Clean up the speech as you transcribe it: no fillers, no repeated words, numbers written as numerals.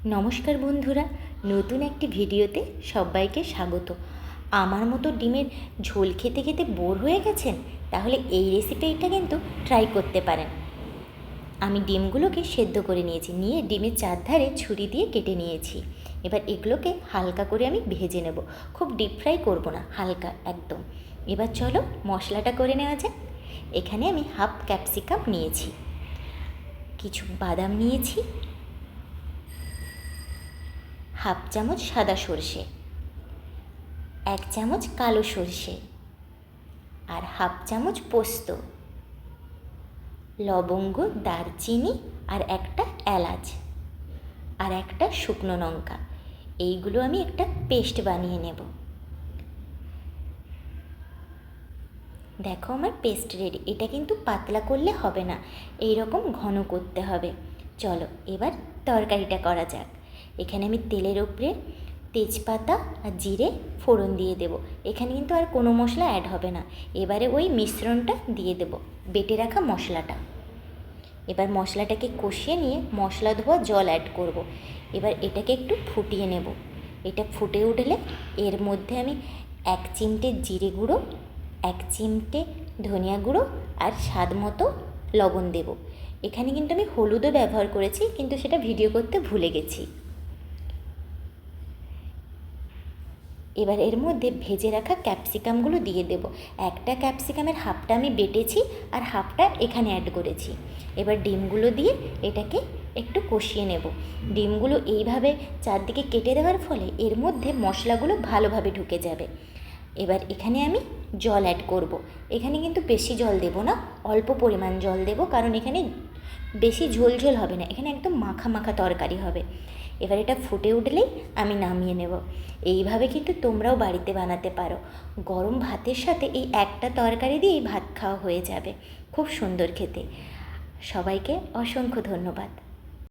নমস্কার বন্ধুরা, নতুন একটি ভিডিওতে সবাইকে স্বাগত। আমার মতো ডিমের ঝোল খেতে খেতে বোর হয়ে গেছেন? তাহলে এই রেসিপিটা কিন্তু ট্রাই করতে পারেন। আমি ডিমগুলোকে সেদ্ধ করে নিয়ে ডিমের চারধারে ছুরি দিয়ে কেটে নিয়েছি। এবার এগুলোকে হালকা করে আমি ভেজে নেব, খুব ডিপ ফ্রাই করব না, হালকা একদম। এবার চলো মশলাটা করে নেওয়া যাক। এখানে আমি হাফ ক্যাপসিকাম নিয়েছি, কিছু বাদাম নিয়েছি, হাফ চামচ সাদা সর্ষে, 1 চামচ কালো সর্ষে, আর হাফ চামচ পোস্ত, লবঙ্গ, দারচিনি, আর একটা এলাচ, আর একটা শুকনো লঙ্কা। এইগুলো আমি একটা পেস্ট বানিয়ে নেব। দেখো আমার পেস্ট রেডি। এটা কিন্তু পাতলা করলে হবে না, এই রকম ঘন করতে হবে। চলো এবার তরকারিটা করা যাক। এখানে আমি তেলের উপরে তেজপাতা আর জিরে ফোড়ন দিয়ে দেব। এখানে কিন্তু আর কোনো মশলা অ্যাড হবে না। এবারে ওই মিশ্রণটা দিয়ে দেব, বেটে রাখা মশলাটা। এবার মশলাটাকে কষিয়ে নিয়ে মশলা ধোয়া জল অ্যাড করব। এবার এটাকে একটু ফুটিয়ে নেব। এটা ফুটে উঠলে এর মধ্যে আমি 1 চিমটে জিরে গুঁড়ো, 1 চিমটে ধনিয়া গুঁড়ো আর স্বাদ মতো লবণ দেব। এখানে কিন্তু আমি হলুদও ব্যবহার করেছি, কিন্তু সেটা ভিডিও করতে ভুলে গেছি। এবার এর মধ্যে ভেজে রাখা ক্যাপসিকামগুলো দিয়ে দেব। একটা ক্যাপসিকামের হাফটা আমি বেটেছি আর হাফটা এখানে অ্যাড করেছি। এবার ডিমগুলো দিয়ে এটাকে একটু কষিয়ে নেব। ডিমগুলো এইভাবে চারদিকে কেটে দেওয়ার ফলে এর মধ্যে মশলাগুলো ভালোভাবে ঢুকে যাবে। এবার এখানে আমি জল অ্যাড করব। এখানে কিন্তু বেশি জল দেব না, অল্প পরিমাণ জল দেব, কারণ এখানে বেশি ঝোল ঝোল হবে না, এখানে একদম মাখা মাখা তরকারি হবে। এবার এটা ফুটে উঠলেই আমি নামিয়ে নেব। এইভাবে কিন্তু তোমরাও বাড়িতে বানাতে পারো। গরম ভাতের সাথে এই একটা তরকারি দিয়েই ভাত খাওয়া হয়ে যাবে, খুব সুন্দর খেতে। সবাইকে অসংখ্য ধন্যবাদ।